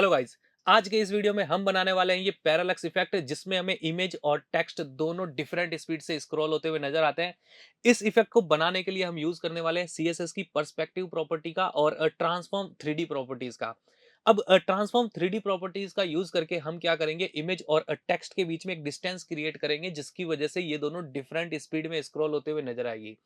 Hello guys. आज के इस वीडियो में हम बनाने वाले हैं ये पैरालक्स इफेक्ट, जिसमें हमें इमेज और टेक्स्ट दोनों डिफरेंट स्पीड से स्क्रॉल होते हुए नजर आते हैं। इस इफेक्ट को बनाने के लिए हम यूज करने वाले हैं सीएसएस की पर्सपेक्टिव प्रॉपर्टी का और ट्रांसफॉर्म 3D प्रॉपर्टीज का। अब ट्रांसफॉर्म 3D प्रॉपर्टीज का यूज करके हम क्या करेंगे, इमेज और टेक्स्ट के बीच में एक डिस्टेंस क्रिएट करेंगे, जिसकी वजह से ये दोनों डिफरेंट स्पीड में स्क्रॉल होते हुए नजर आएगी।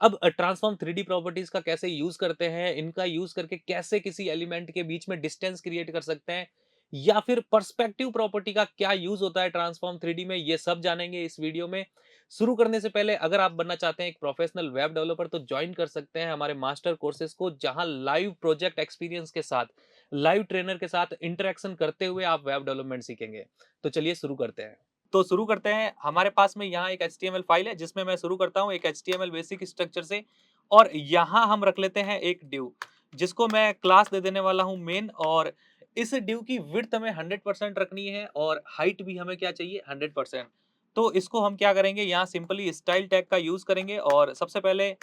अब ट्रांसफॉर्म 3D प्रॉपर्टीज का कैसे यूज करते हैं, इनका यूज करके कैसे किसी एलिमेंट के बीच में डिस्टेंस क्रिएट कर सकते हैं, या फिर पर्सपेक्टिव प्रॉपर्टी का क्या यूज होता है ट्रांसफॉर्म 3D में, ये सब जानेंगे इस वीडियो में। शुरू करने से पहले अगर आप बनना चाहते हैं एक प्रोफेशनल वेब डेवलपर, तो ज्वाइन कर सकते हैं हमारे मास्टर कोर्सेज को, जहां लाइव प्रोजेक्ट एक्सपीरियंस के साथ, लाइव ट्रेनर के साथ इंटरेक्शन करते हुए आप वेब डेवलपमेंट सीखेंगे। तो चलिए शुरू करते हैं। तो शुरू करते हैं। हमारे पास में यहाँ एक HTML फाइल है, जिसमें मैं शुरू करता हूँ एक HTML बेसिक स्ट्रक्चर से। और यहाँ हम रख लेते हैं एक div, जिसको मैं क्लास दे देने वाला हूँ मेन। और इस div की विड्थ हमें 100% रखनी है और हाइट भी हमें क्या चाहिए, 100%। तो इसको हम क्या करेंगे, यहाँ सिंपली स्टाइल टैग का यूज करेंगे। और सबसे पहले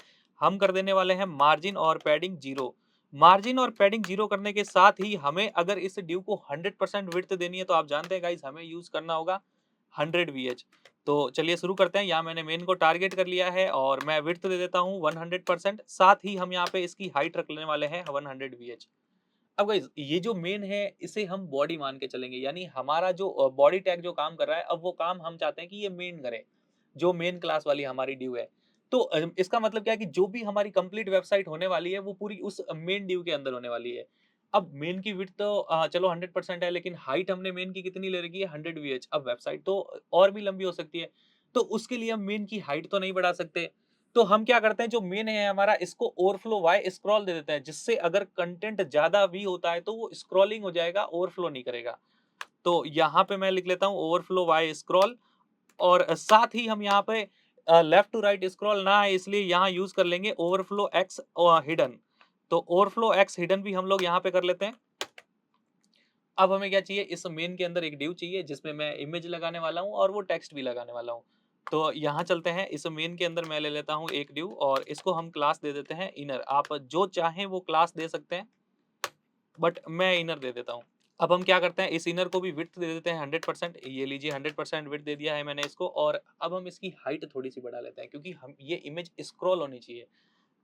हम कर देने वाले हैं मार्जिन और पैडिंग 0। मार्जिन और पैडिंग 0 करने के साथ ही हमें अगर इस div को 100% विड्थ देनी है, तो आप जानते हैं गाइस, हमें यूज करना होगा 100 VH। तो चलिए शुरू करते हैं। यहाँ मैंने मेन को टारगेट कर लिया है और मैं विड्थ दे देता हूँ 100%। साथ ही हम यहाँ पे इसकी हाइट रख लेने वाले हैं 100 VH। अब गाइस, ये जो मेन है इसे हम बॉडी मान के चलेंगे, यानी हमारा जो बॉडी टैग जो काम कर रहा है, अब वो काम हम चाहते हैं कि ये मेन करे, जो मेन क्लास वाली हमारी ड्यू है। तो इसका मतलब क्या है कि जो भी हमारी कंप्लीट वेबसाइट होने वाली है, वो पूरी उस मेन ड्यू के अंदर होने वाली है। अब मेन की विड्थ तो चलो 100% है, लेकिन हाइट हमने मेन की कितनी ले रखी है, 100 VH। अब वेबसाइट तो और भी लंबी हो सकती है, तो उसके लिए हम मेन की हाइट तो नहीं बढ़ा सकते। तो हम क्या करते हैं, जो मेन है हमारा, इसको ओवरफ्लो वाई स्क्रॉल दे देते हैं, जिससे अगर कंटेंट ज्यादा भी होता है तो वो स्क्रॉलिंग हो जाएगा, ओवरफ्लो नहीं करेगा। तो यहाँ पे मैं लिख लेता हूँ ओवरफ्लो वाई स्क्रॉल। और साथ ही हम यहाँ पे लेफ्ट टू राइट स्क्रॉल ना है, इसलिए यहाँ यूज कर लेंगे ओवरफ्लो एक्स हिडन। तो ओवरफ्लो एक्स हिडन भी हम लोग यहाँ पे कर लेते हैं। अब हमें क्या चाहिए, इस मेन के अंदर एक डिव चाहिए, जिसमें मैं इमेज लगाने वाला हूँ और वो टेक्स्ट भी लगाने वाला हूँ। तो यहाँ चलते हैं, इस मेन के अंदर मैं ले लेता हूँ एक डिव और इसको हम क्लास दे देते हैं इनर। आप जो चाहें वो क्लास दे सकते हैं, बट मैं इनर दे देता हूँ। अब हम क्या करते हैं, इस इनर को भी विड्थ दे देते हैं 100%। ये लीजिए 100% विड्थ दे दिया है मैंने इसको। और अब हम इसकी हाइट थोड़ी सी बढ़ा लेते हैं, क्योंकि हम ये इमेज स्क्रॉल होनी चाहिए।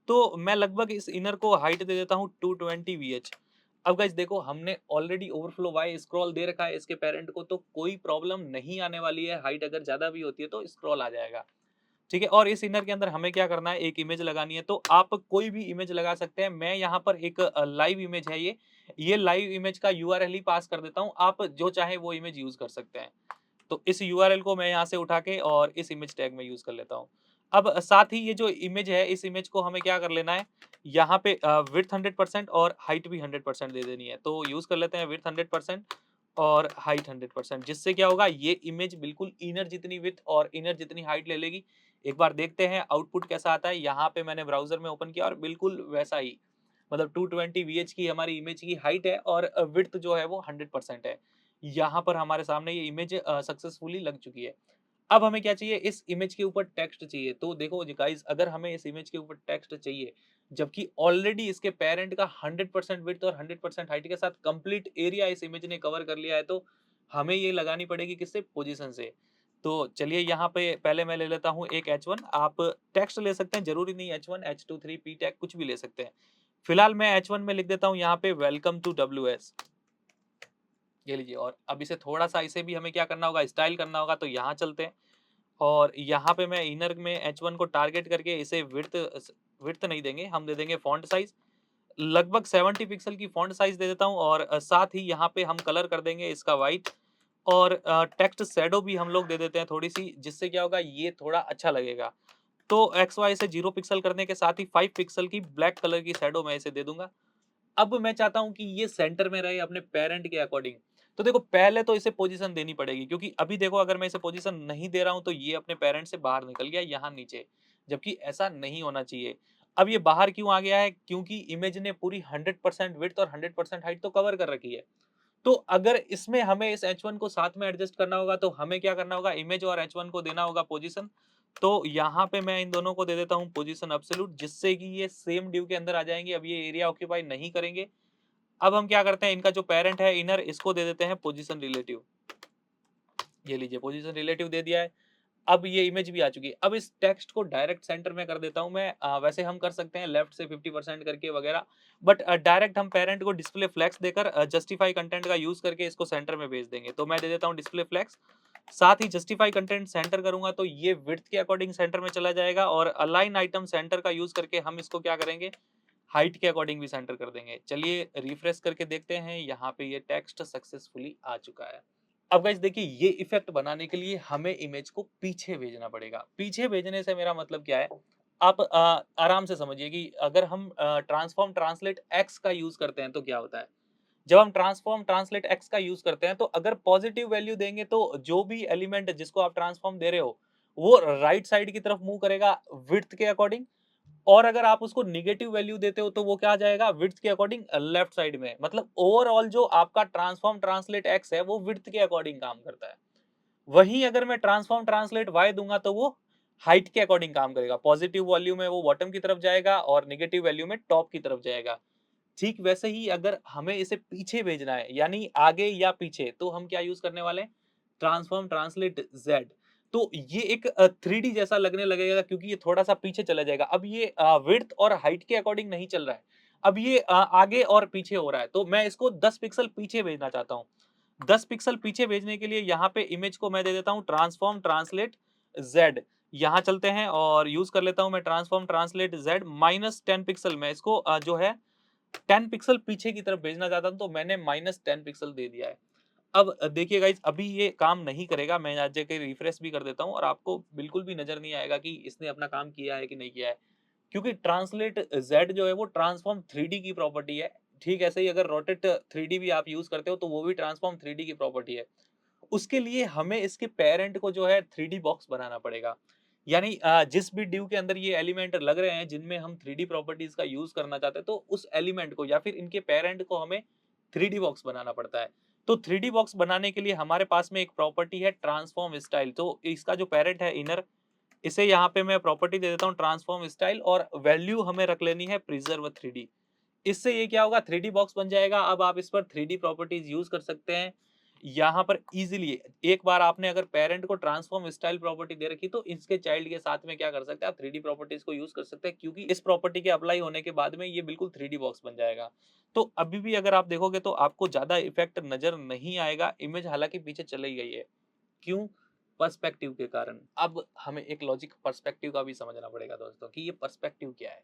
तो मैं लगभग इस इनर को हाइट दे देता हूँ 220 VH। अब गाइस देखो, हमने ऑलरेडी ओवरफ्लो वाई स्क्रॉल दे रखा है इसके पेरेंट को, तो कोई प्रॉब्लम नहीं आने वाली है। हाइट अगर ज्यादा भी होती है तो स्क्रॉल आ जाएगा, ठीक है। और इस इनर के अंदर हमें क्या करना है, एक इमेज लगानी है। तो आप कोई भी इमेज लगा सकते हैं। मैं यहाँ पर एक लाइव इमेज है, ये लाइव इमेज का URL ही पास कर देता हूँ। आप जो चाहे वो इमेज यूज कर सकते हैं। तो इस URL को मैं यहाँ से उठा के और इस इमेज टैग में यूज कर लेता हूँ। अब साथ ही ये जो इमेज है, इस इमेज को हमें क्या कर लेना है, यहाँ पे विड्थ 100% और हाइट भी 100% दे देनी है। तो यूज कर लेते हैं विड्थ 100% और हाइट 100%, जिससे क्या होगा, ये इमेज बिल्कुल इनर जितनी विड्थ और इनर जितनी हाइट ले लेगी। एक बार देखते हैं आउटपुट कैसा आता है। यहाँ पे मैंने ब्राउजर में ओपन किया और बिल्कुल वैसा ही, मतलब 220 VH की हमारी इमेज की हाइट है और विड्थ जो है वो 100% है। यहाँ पर हमारे सामने ये इमेज सक्सेसफुली लग चुकी है। अब हमें क्या चाहिए, इस इमेज के ऊपर टेक्स्ट चाहिए। तो देखो गाइस, अगर हमें इस इमेज के ऊपर टेक्स्ट चाहिए, जबकि ऑलरेडी इसके पेरेंट का 100% विड्थ और 100% हाइट के साथ कंप्लीट एरिया इस इमेज ने कवर कर लिया है, तो हमें ये लगानी पड़ेगी किससे, पोजीशन से। तो चलिए यहाँ पे पहले मैं ले लेता हूँ एक H1। आप टेक्स्ट ले सकते हैं, जरूरी नहीं H1, H2, 3 P टैग कुछ भी ले सकते हैं। फिलहाल मैं H1 में लिख देता हूँ यहाँ पे वेलकम टू WS। ये लीजिए। और अब इसे थोड़ा सा, इसे भी हमें क्या करना होगा, स्टाइल करना होगा। तो यहाँ चलते हैं और यहाँ पे मैं इनर में H1 को टारगेट करके इसे विड्थ विड्थ नहीं देंगे, हम दे देंगे फॉन्ट साइज। लगभग 70 पिक्सल की फॉन्ट साइज दे देता हूँ। और साथ ही यहाँ पे हम कलर कर देंगे इसका व्हाइट। और टेक्स्ट शैडो भी हम लोग दे देते हैं थोड़ी सी, जिससे क्या होगा, ये थोड़ा अच्छा लगेगा। तो एक्स वाई से 0 पिक्सल करने के साथ ही 5 पिक्सल की ब्लैक कलर की शैडो मैं इसे दे दूंगा। अब मैं चाहता हूं कि ये सेंटर में रहे अपने पेरेंट के अकॉर्डिंग। तो देखो, पहले तो इसे पोजीशन देनी पड़ेगी, क्योंकि अभी देखो, अगर मैं इसे पोजीशन नहीं दे रहा हूं तो ये अपने पेरेंट से बाहर निकल गया यहाँ नीचे, जबकि ऐसा नहीं होना चाहिए। अब ये बाहर क्यों आ गया है, क्योंकि इमेज ने पूरी 100% विड्थ और 100% हाइट तो कवर कर रखी है। तो अगर इसमें हमें इस H1 को साथ में एडजस्ट करना होगा, तो हमें क्या करना होगा, इमेज और H1 को देना होगा पोजीशन। तो यहाँ पे मैं इन दोनों को दे देता हूँ पोजीशन एब्सोल्यूट, जिससे कि ये सेम ड्यू के अंदर आ जाएंगे। अब ये एरिया ऑक्यूपाई नहीं करेंगे। अब हम क्या करते हैं, इनका जो पेरेंट है इनर, इसको दे देते हैं पोजीशन रिलेटिव। ये लीजिए पोजीशन रिलेटिव दे दिया है। अब ये इमेज भी आ चुकी है। अब इस टेक्स्ट को डायरेक्ट सेंटर में कर देता हूँ मैं। वैसे हम कर सकते हैं लेफ्ट से 50% करके वगैरह, बट डायरेक्ट हम पेरेंट को डिस्प्ले फ्लेक्स देकर जस्टिफाई कंटेंट का यूज करके इसको सेंटर में भेज देंगे। तो मैं दे देता हूँ डिस्प्ले फ्लेक्स, साथ ही जस्टिफाई कंटेंट सेंटर करूंगा तो ये विड्थ के अकॉर्डिंग सेंटर में चला जाएगा, और अलाइन आइटम सेंटर का यूज करके हम इसको क्या करेंगे, हाइट के अकॉर्डिंग भी सेंटर कर देंगे। चलिए रिफ्रेश करके देखते हैं, यहाँ पे ये टेक्स्ट सक्सेसफुली आ चुका है। अब गाइस देखिए, ये इफेक्ट बनाने के लिए हमें इमेज को पीछे भेजना पड़ेगा। पीछे भेजने से मेरा मतलब क्या है, आप आराम से समझिए कि अगर हम ट्रांसफॉर्म ट्रांसलेट एक्स का यूज करते हैं तो क्या होता है। जब हम ट्रांसफॉर्म ट्रांसलेट एक्स का यूज करते हैं तो अगर पॉजिटिव वैल्यू देंगे तो जो भी एलिमेंट जिसको आप ट्रांसफॉर्म दे रहे हो वो राइट साइड की तरफ मूव करेगा विड्थ के अकॉर्डिंग, और अगर आप उसको नेगेटिव वैल्यू देते हो तो वो क्या आ जाएगा, विड्थ के अकॉर्डिंग लेफ्ट साइड में। मतलब ओवरऑल जो आपका ट्रांसफॉर्म ट्रांसलेट एक्स है वो विड्थ के अकॉर्डिंग काम करता है। वहीं अगर मैं ट्रांसफॉर्म ट्रांसलेट वाई दूंगा तो वो हाइट के अकॉर्डिंग काम करेगा। पॉजिटिव वैल्यू में वो बॉटम की तरफ जाएगा और नेगेटिव वैल्यू में टॉप की तरफ जाएगा। ठीक वैसे ही अगर हमें इसे पीछे भेजना है यानी आगे या पीछे, तो हम क्या यूज करने वाले हैं, ट्रांसफॉर्म ट्रांसलेट जेड। तो ये एक 3D जैसा लगने लगेगा क्योंकि ये थोड़ा सा पीछे चला जाएगा। अब ये विड्थ और हाइट के अकॉर्डिंग नहीं चल रहा है, अब ये आगे और पीछे हो रहा है। तो मैं इसको 10 पिक्सल पीछे भेजना चाहता हूँ। 10 पिक्सल पीछे भेजने के लिए यहाँ पे इमेज को मैं दे देता हूँ ट्रांसफॉर्म ट्रांसलेट जेड। यहाँ चलते हैं और यूज कर लेता हूँ मैं ट्रांसफॉर्म ट्रांसलेट जेड -10 पिक्सल। मैं इसको जो है 10 पिक्सल पीछे की तरफ भेजना चाहता हूं तो मैंने -10 पिक्सल दे दिया है। अब देखिए गाइस, अभी ये काम नहीं करेगा। मैं आज जाके रिफ्रेश भी कर देता हूं और आपको बिल्कुल भी नजर नहीं आएगा कि इसने अपना काम किया है कि नहीं किया है, क्योंकि ट्रांसलेट जेड जो है वो ट्रांसफॉर्म 3D की प्रॉपर्टी है। ठीक ऐसे ही अगर रोटेट 3D भी आप यूज करते हो तो वो भी ट्रांसफॉर्म 3D की प्रॉपर्टी है। उसके लिए हमें इसके पेरेंट को जो है 3D बॉक्स बनाना पड़ेगा। यानी जिस भी डिव के अंदर ये एलिमेंट लग रहे हैं जिनमें हम 3D प्रॉपर्टीज का यूज करना चाहते हैं, तो उस एलिमेंट को या फिर इनके पेरेंट को हमें 3D बॉक्स बनाना पड़ता है। तो 3D बॉक्स बनाने के लिए हमारे पास में एक प्रॉपर्टी है ट्रांसफॉर्म स्टाइल। तो इसका जो पेरेंट है इनर, इसे यहाँ पे मैं प्रॉपर्टी दे देता हूँ ट्रांसफॉर्म स्टाइल, और वैल्यू हमें रख लेनी है प्रिजर्व 3D। इससे ये क्या होगा, 3D बॉक्स बन जाएगा। अब आप इस पर 3D प्रॉपर्टीज यूज कर सकते हैं यहाँ पर इजीली। एक बार आपने अगर पेरेंट को ट्रांसफॉर्म स्टाइल प्रॉपर्टी दे रखी तो इसके चाइल्ड के साथ में क्या कर सकते हैं, आप 3D प्रॉपर्टीज को यूज कर सकते हैं, क्योंकि इस प्रॉपर्टी के अप्लाई होने के बाद में ये बिल्कुल 3D बॉक्स बन जाएगा। तो अभी भी अगर आप देखोगे तो आपको ज्यादा इफेक्ट नजर नहीं आएगा। इमेज हालांकि पीछे चली गई है, क्यों, पर्सपेक्टिव के कारण। अब हमें एक लॉजिक पर्सपेक्टिव का भी समझना पड़ेगा दोस्तों कि ये पर्सपेक्टिव क्या है।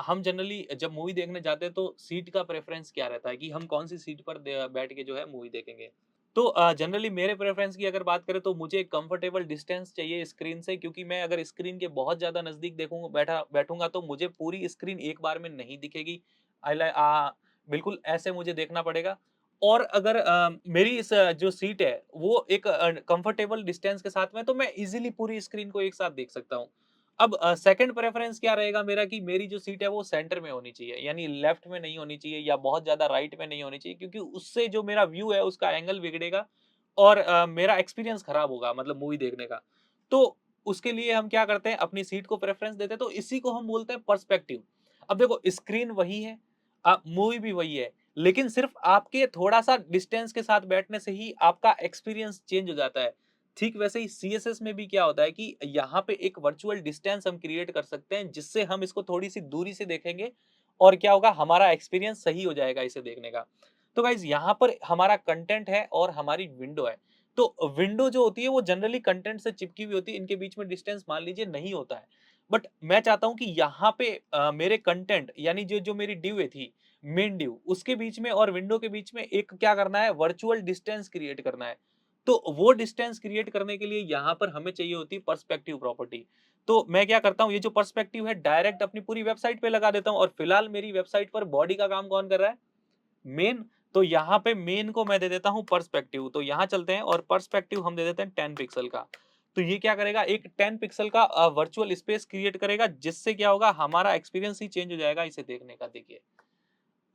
हम जनरली जब मूवी देखने जाते हैं तो सीट का प्रेफरेंस क्या रहता है कि हम कौन सी सीट पर बैठ के जो है मूवी देखेंगे। तो जनरली मेरे प्रेफरेंस की अगर बात करें तो मुझे एक कंफर्टेबल डिस्टेंस चाहिए स्क्रीन से, क्योंकि मैं अगर स्क्रीन के बहुत ज्यादा नजदीक देखूंगा बैठूंगा तो मुझे पूरी स्क्रीन एक बार में नहीं दिखेगी। बिल्कुल ऐसे मुझे देखना पड़ेगा। और अगर मेरी इस जो सीट है वो एक कंफर्टेबल डिस्टेंस के साथ में, तो मैं इजीली पूरी स्क्रीन को एक साथ देख सकता हूँ। अब सेकंड प्रेफरेंस क्या रहेगा मेरा कि मेरी जो सीट है वो सेंटर में होनी चाहिए, यानी लेफ्ट में नहीं होनी चाहिए या बहुत ज्यादा राइट में नहीं होनी चाहिए, क्योंकि उससे जो मेरा व्यू है उसका एंगल बिगड़ेगा और मेरा एक्सपीरियंस खराब होगा मतलब मूवी देखने का। तो उसके लिए हम क्या करते हैं, अपनी सीट को प्रेफरेंस देते हैं। तो इसी को हम बोलते हैं पर्सपेक्टिव। अब देखो स्क्रीन वही है, मूवी भी वही है, लेकिन सिर्फ आपके थोड़ा सा डिस्टेंस के साथ बैठने से ही आपका एक्सपीरियंस चेंज हो जाता है। ठीक वैसे ही सीएसएस में भी क्या होता है कि यहाँ पे एक वर्चुअल डिस्टेंस हम क्रिएट कर सकते हैं, जिससे हम इसको थोड़ी सी दूरी से देखेंगे और क्या होगा, हमारा एक्सपीरियंस सही हो जाएगा इसे देखने का। तो गाइज यहाँ पर हमारा कंटेंट है और हमारी विंडो है। तो विंडो जो होती है वो जनरली कंटेंट से चिपकी हुई होती है, इनके बीच में डिस्टेंस मान लीजिए नहीं होता है। बट मैं चाहता हूं कि यहाँ पे मेरे कंटेंट यानी जो जो मेरी डिव थी, मेन डिव, उसके बीच में और विंडो के बीच में एक क्या करना है, वर्चुअल डिस्टेंस क्रिएट करना है। तो वो डिस्टेंस क्रिएट करने के लिए यहाँ पर हमें चाहिए होती है पर्सपेक्टिव प्रॉपर्टी। तो मैं क्या करता हूँ, ये जो पर्सपेक्टिव है डायरेक्ट अपनी पूरी वेबसाइट पे लगा देता हूँ, और फिलहाल मेरी वेबसाइट पर बॉडी का काम कौन कर रहा है, मेन। तो यहाँ पे मेन को मैं दे देता हूँ पर्सपेक्टिव। तो यहाँ चलते हैं और पर्सपेक्टिव हम दे देते हैं 10 पिक्सल का। तो ये क्या करेगा, एक 10 पिक्सल का वर्चुअल स्पेस क्रिएट करेगा, जिससे क्या होगा, हमारा एक्सपीरियंस ही चेंज हो जाएगा इसे देखने का। देखिए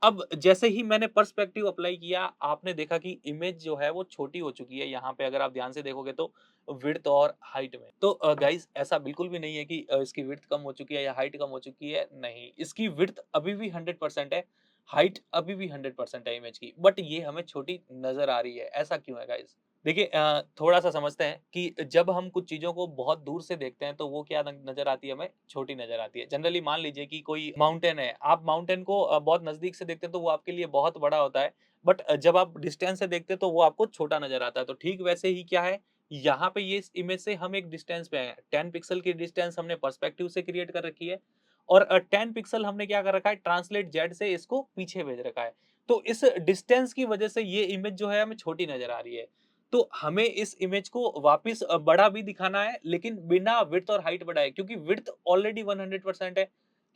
अब जैसे ही मैंने पर्सपेक्टिव अप्लाई किया, आपने देखा कि इमेज जो है वो छोटी हो चुकी है। यहाँ पे अगर आप ध्यान से देखोगे तो विड्थ और हाइट में। तो गाइस ऐसा बिल्कुल भी नहीं है कि इसकी विड्थ कम हो चुकी है या हाइट कम हो चुकी है, नहीं, इसकी विड्थ अभी भी 100% है। हाइट अभी भी 100% है इमेज की, बट ये हमें छोटी नज़र आ रही है। ऐसा क्यों है गाइज़? देखिए थोड़ा-सा समझते हैं कि जब हम कुछ चीज़ों को बहुत दूर से देखते हैं, तो वो क्या न नज़र आती है हमें? छोटी नज़र आती है। जनरली मान लीजिए कि कोई माउंटेन है, आप माउंटेन को बहुत नज़दीक से देखते हैं, तो वो आपके लिए बहुत बड़ा होता है, बट जब आप डिस्टेंस से देखते हैं, तो वो आपको छोटा नज़र आता है। तो ठीक वैसे ही क्या है, यहाँ पे ये इस इमेज से हम एक डिस्टेंस पे हैं। 10 पिक्सल की डिस्टेंस हमने पर्सपेक्टिव से क्रिएट कर रखी है और 10 पिक्सल हमने क्या कर रखा है, ट्रांसलेट जेड से इसको पीछे भेज रखा है। तो इस डिस्टेंस की वजह से ये इमेज जो है हमें छोटी नज़र आ रही है। तो हमें इस इमेज को वापस बड़ा भी दिखाना है, लेकिन बिना विड्थ और हाइट बढ़ाए, क्योंकि विड्थ ऑलरेडी 100% है,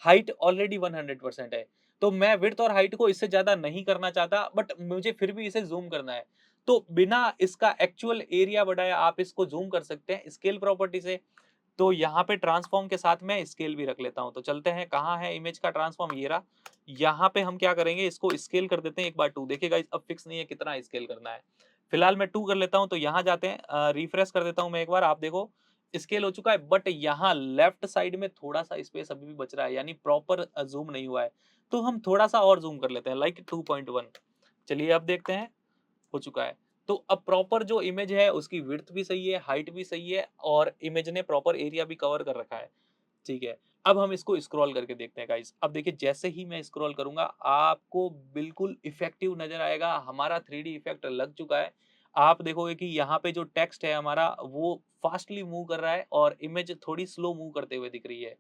हाइट ऑलरेडी 100% है। तो मैं विड्थ और हाइट को इससे ज़्यादा नहीं करना चाहता, बट मुझे फिर भी इसे ज़ूम करना है। तो बिना इसका एक्चुअल एरिया बढ़ाए आप इसको ज़ूम कर सकते हैं स्केल प्रॉपर्टी से। तो यहाँ पे ट्रांसफॉर्म के साथ मैं स्केल भी रख लेता हूँ। तो चलते हैं, कहाँ है इमेज का ट्रांसफॉर्म, ये रहा। यहाँ पे हम क्या करेंगे, इसको स्केल कर देते हैं एक बार 2। देखिए गाइस, अब फिक्स नहीं है कितना स्केल करना है। फिलहाल मैं 2 कर लेता हूँ, तो यहाँ जाते हैं, रिफ्रेश कर देता हूँ मैं एक बार, आप देखो स्केल हो चुका है, बट यहाँ लेफ्ट साइड में थोड़ा-सा स्पेस अभी भी बच रहा है, यानी प्रॉपर ज़ूम नहीं हुआ है। तो हम थोड़ा-सा और ज़ूम कर लेते हैं, लाइक 2.1। चलिए अब देखते हैं, हो चुका है। तो अब प्रॉपर जो इमेज है उसकी विड्थ भी सही है, हाइट भी सही है और इमेज ने प्रॉपर एरिया भी कवर कर रखा है। ठीक है। अब हम इसको स्क्रॉल करके देखते हैं गाइस। अब देखिए, जैसे ही मैं स्क्रॉल करूँगा, आपको बिल्कुल इफेक्टिव नज़र आएगा। हमारा 3D इफेक्ट लग चुका है। आप देखोगे कि यहाँ पे जो टेक्स्ट है हमारा, वो फास्टली मूव कर रहा है और इमेज थोड़ी स्लो मूव करते हुए दिख रही है।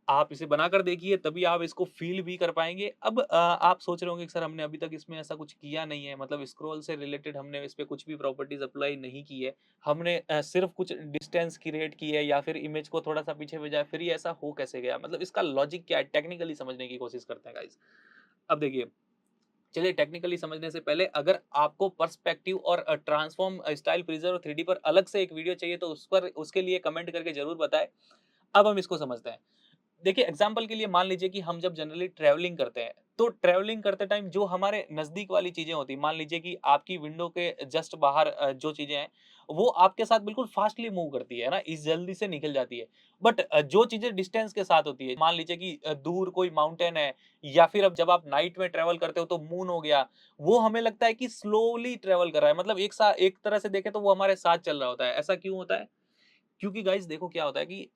आप इसे बनाकर देखिए, तभी आप इसको फ़ील भी कर पाएँगे। अब आप सोच रहे होंगे कि सर, हमने अभी तक इसमें ऐसा कुछ किया नहीं है, मतलब स्क्रॉल से रिलेटेड हमने इस पे कुछ भी प्रॉपर्टीज़ अप्लाई नहीं की है। हमने सिर्फ़ कुछ डिस्टेंस क्रिएट की है या फिर इमेज को थोड़ा-सा पीछे भेजा है, फिर ये ऐसा हो कैसे गया? मतलब इसका लॉजिक क्या है? टेक्निकली समझने की कोशिश करते हैं गाइज़। अब देखिए, चलिए टेक्निकली समझने से पहले, अगर आपको पर्सपेक्टिव और ट्रांसफॉर्म स्टाइल फ्रीज़र और 3D पर अलग से एक वीडियो चाहिए, तो उस पर उसके लिए कमेंट करके ज़रूर बताएँ। अब हम इसको समझते हैं। देखिए, एग्जाम्पल के लिए मान लीजिए कि हम जब जनरली ट्रैवलिंग करते हैं, तो ट्रैवलिंग करते टाइम जो हमारे नज़दीक वाली चीज़ें होती हैं, मान लीजिए कि आपकी विंडो के जस्ट बाहर जो चीज़ें हैं, वो आपके साथ बिल्कुल फ़ास्टली मूव करती है ना? इस जल्दी से निकल जाती है। बट जो चीज़ें डिस्टेंस के साथ होती है, मान लीजिए कि दूर कोई माउंटेन है या फिर अब जब आप नाइट में ट्रैवल करते हो तो मून हो गया, वो हमें लगता है कि स्लोली ट्रैवल कर रहा है। मतलब एक तरह से देखें तो वो हमारे साथ चल रहा होता है। ऐसा क्यों होता है? क्योंकि गाइज़ देखो क्या होता है कि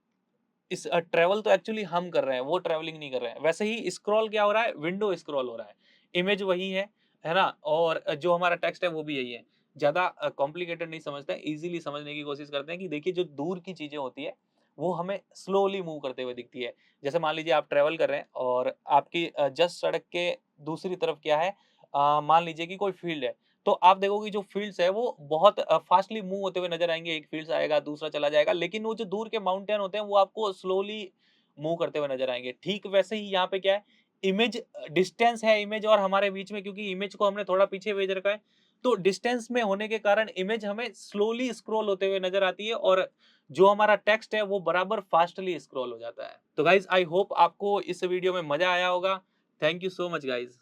ट्रैवल तो एक्चुअली हम कर रहे हैं, वो ट्रैवलिंग नहीं कर रहे हैं। वैसे ही स्क्रॉल क्या हो रहा है, विंडो स्क्रॉल हो रहा है। इमेज वही है ना? और जो हमारा टेक्स्ट है वो भी यही है। ज़्यादा कॉम्प्लिकेटेड नहीं समझते हैं, ईज़िली समझने की कोशिश करते हैं कि देखिए, जो दूर की चीज़ें होती है, वो हमें स्लोली मूव करते हुए दिखती है। जैसे मान लीजिए आप ट्रैवल कर रहे हैं और आपकी जस्ट सड़क के दूसरी तरफ क्या है, मान लीजिए कि कोई फील्ड है। तो आप देखोगे जो फ़ील्ड्स है वो बहुत फ़ास्टली मूव होते हुए नज़र आएँगे, एक फ़ील्ड से आएगा, दूसरा चला जाएगा, लेकिन वो जो दूर के माउंटेन होते हैं वो आपको स्लोली मूव करते हुए नज़र आएँगे। ठीक वैसे ही यहाँ पे क्या है, इमेज डिस्टेंस है इमेज और हमारे बीच में, क्योंकि इमेज को हमने थोड़ा पीछे भेज रखा है, तो डिस्टेंस में होने के कारण इमेज हमें स्लोली स्क्रॉल होते हुए नज़र आती है और जो हमारा टेक्स्ट है वो बराबर फ़ास्टली स्क्रॉल हो जाता है। तो गाइज़, आई होप आपको इस वीडियो में मज़ा आया होगा। Thank you so much guys.